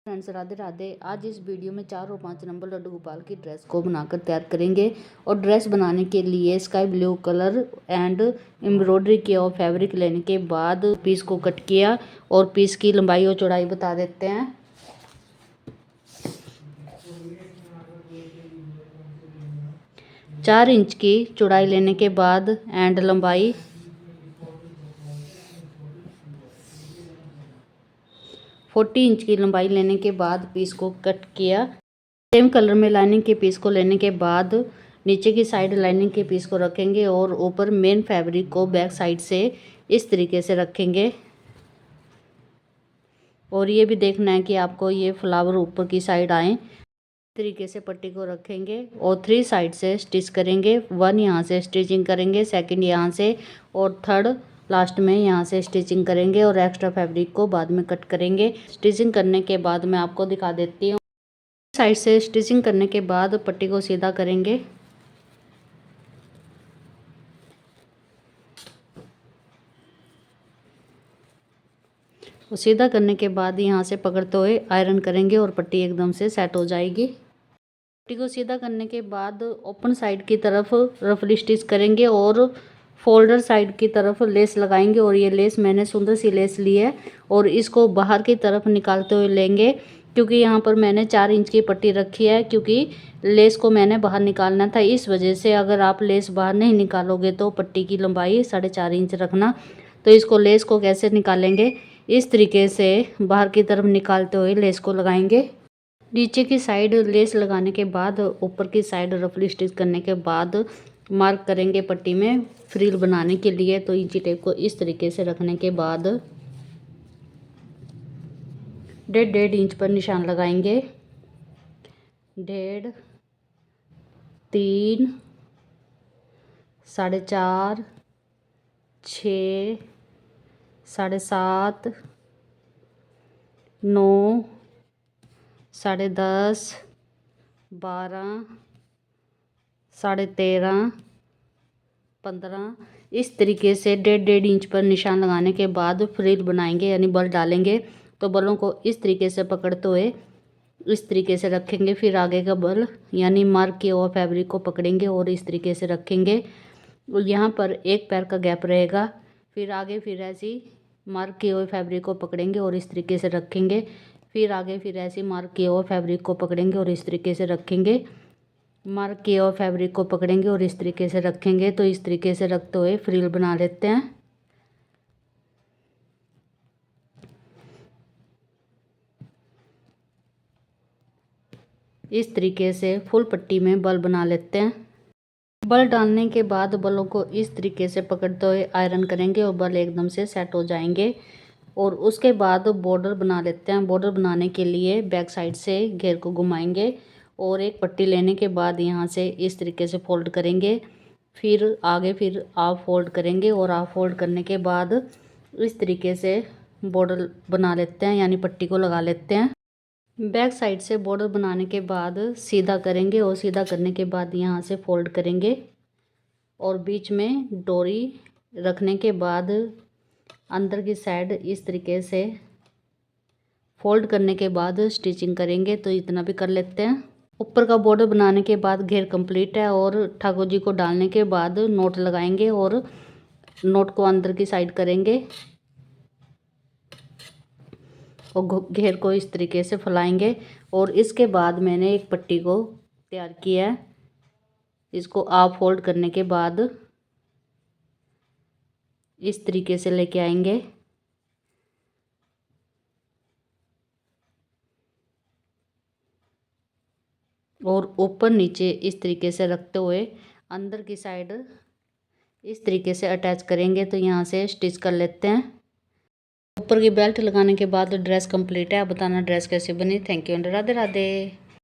Friends, Radhe Radhe. आज इस video में 4 और 5 नंबर लड्डू गोपाल की ड्रेस को बनाकर तैयार करेंगे। और ड्रेस बनाने के लिए sky blue colour and embroidery किया और फैब्रिक लेने के बाद पीस को कट किया और पीस की लंबाई और चौड़ाई बता देते हैं। चार इंच की चौड़ाई लेने के बाद एंड लंबाई 40 इंच की लंबाई लेने के बाद पीस को कट किया। सेम कलर में लाइनिंग के पीस को लेने के बाद नीचे की साइड लाइनिंग के पीस को रखेंगे और ऊपर मेन फैब्रिक को बैक साइड से इस तरीके से रखेंगे। और ये भी देखना है कि आपको ये फ्लावर ऊपर की साइड आए। इस तरीके से पट्टी को रखेंगे और 3 साइड से स्टिच करेंगे। 1 यहाँ से स्टिचिंग करेंगे, सेकंड यहाँ से और थर्ड लास्ट में यहाँ से स्टिचिंग करेंगे और एक्स्ट्रा फैब्रिक को बाद में कट करेंगे। स्टिचिंग करने के बाद मैं आपको दिखा देती हूँ। साइड से स्टिचिंग करने के बाद पट्टी को सीधा करेंगे। और सीधा करने के बाद यहाँ से पकड़ते हुए आयरन करेंगे और पट्टी एकदम से सेट हो जाएगी। पट्टी को सीधा करने के बाद ओपन साइड की तरफ रफली स्टिच करेंगे और फोल्डर साइड की तरफ लेस लगाएंगे। और ये लेस मैंने सुंदर सी लेस ली है और इसको बाहर की तरफ निकालते हुए लेंगे, क्योंकि यहाँ पर मैंने 4 इंच की पट्टी रखी है, क्योंकि लेस को मैंने बाहर निकालना था। इस वजह से अगर आप लेस बाहर नहीं निकालोगे तो पट्टी की लंबाई 4.5 इंच रखना। तो इसको लेस को कैसे निकालेंगे, इस तरीके से बाहर की तरफ निकालते हुए लेस को लगाएंगे। नीचे की साइड लेस लगाने के बाद ऊपर की साइड रफली स्टिच करने के बाद मार्क करेंगे पट्टी में फ्रिल बनाने के लिए। तो इंची टेप को इस तरीके से रखने के बाद 1.5 इंच पर निशान लगाएंगे। 1.5, 3, 4.5, 6, 7.5, 9, 10.5, 12, 13.5, 15। इस तरीके से 1.5 इंच पर निशान लगाने के बाद फ्रिल बनाएंगे, यानी बल डालेंगे। तो बलों को इस तरीके से पकड़ते हुए इस तरीके से रखेंगे। फिर आगे का बल यानी मार्क किया हुआ फैब्रिक को पकड़ेंगे और इस तरीके से रखेंगे। यहाँ पर एक पैर का गैप रहेगा। फिर आगे फिर ऐसी मार्क किए हुए फैब्रिक को पकड़ेंगे और इस तरीके से रखेंगे। फिर आगे फिर ऐसे मार्क किए हुए फैब्रिक को पकड़ेंगे और इस तरीके से रखेंगे। मार्क किए हुए फैब्रिक को पकड़ेंगे और इस तरीके से रखेंगे। तो इस तरीके से रखते हुए फ्रिल बना लेते हैं। इस तरीके से फुल पट्टी में बल बना लेते हैं। बल डालने के बाद बलों को इस तरीके से पकड़ते हुए आयरन करेंगे और बल एकदम से सेट हो जाएंगे। और उसके बाद बॉर्डर बना लेते हैं। बॉर्डर बनाने के लिए बैक साइड से घेर को घुमाएंगे और एक पट्टी लेने के बाद यहाँ से इस तरीके से फोल्ड करेंगे। फिर आगे फिर आप फोल्ड करेंगे और आप फोल्ड करने के बाद इस तरीके से बॉर्डर बना लेते हैं, यानी पट्टी को लगा लेते हैं। बैक साइड से बॉर्डर बनाने के बाद सीधा करेंगे और सीधा करने के बाद यहाँ से फोल्ड करेंगे और बीच में डोरी रखने के बाद अंदर की साइड इस तरीके से फोल्ड करने के बाद स्टिचिंग करेंगे। तो इतना भी कर लेते हैं। ऊपर का बॉर्डर बनाने के बाद घेर कंप्लीट है और ठाकुर जी को डालने के बाद नोट लगाएंगे और नोट को अंदर की साइड करेंगे और घेर को इस तरीके से फैलाएंगे। और इसके बाद मैंने एक पट्टी को तैयार किया है। इसको आप फोल्ड करने के बाद इस तरीके से लेके आएंगे और ऊपर नीचे इस तरीके से रखते हुए अंदर की साइड इस तरीके से अटैच करेंगे। तो यहाँ से स्टिच कर लेते हैं। ऊपर की बेल्ट लगाने के बाद ड्रेस कंप्लीट है। अब बताना ड्रेस कैसे बनी। Thank you and Radhe Radhe.